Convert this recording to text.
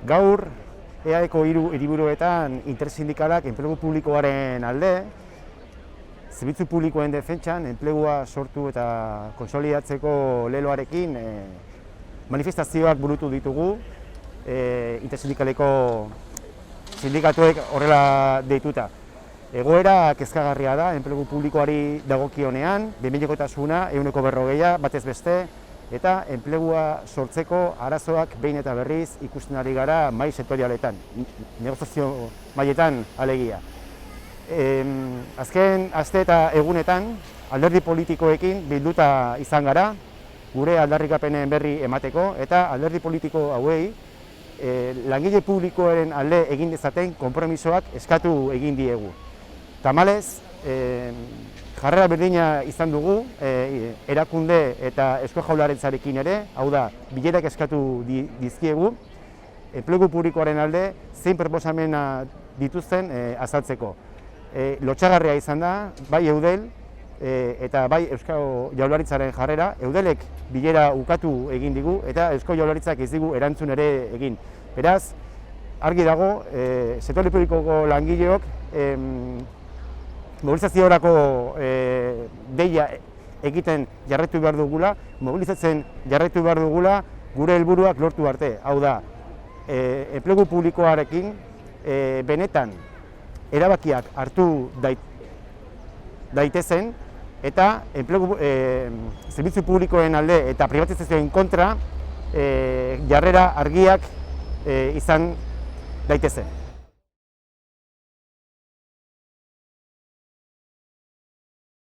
Gaur, EAeko 3 hiriburuetan intersindikalak enplegu publikoaren alde, zerbitzu publikoen defentsan, enplegua sortu eta konsolidatzeko leloarekin manifestazioak burutu ditugu, intersindikaleko sindikatuek horrela deituta. Egoera kezkagarria da, enplegu publikoari dagokionean, behin-behinekotasuna 140%, batez beste, eta enplegua sortzeko arazoak behin eta berriz ikusten ari gara mahai sektorialetan, negoziazio mailetan alegia. Azken aste eta egunetan alderdi politikoekin bilduta izan gara, gure aldarrikapenen berri emateko, eta alderdi politiko hauei langile publikoaren alde egin dezaten konpromisoak eskatu egin diegu. Tamalez, jarrera berdina izan dugu, erakunde eta Eusko Jaurlaritzarekin ere, hau da, bilerak eskatu dizkiegu, enplegu publikoaren alde zein proposamena dituzten azaltzeko. Lotsagarria izan da, bai Eudel eta bai Eusko Jaurlaritzaren jarrera, Eudelek bilera ukatu egin digu eta Eusko Jaurlaritzak ez digu erantzun ere egin. Beraz, argi dago, sektore publikoko langileok mobilizaziorako deia egiten jarraitu behar dugula, mobilizatzen jarraitu behar dugula gure helburuak lortu arte. Hau da, enplegu publikoarekin benetan erabakiak hartu daitezen eta zerbitzu publikoen alde eta privatizazioen kontra jarrera argiak izan daitezen.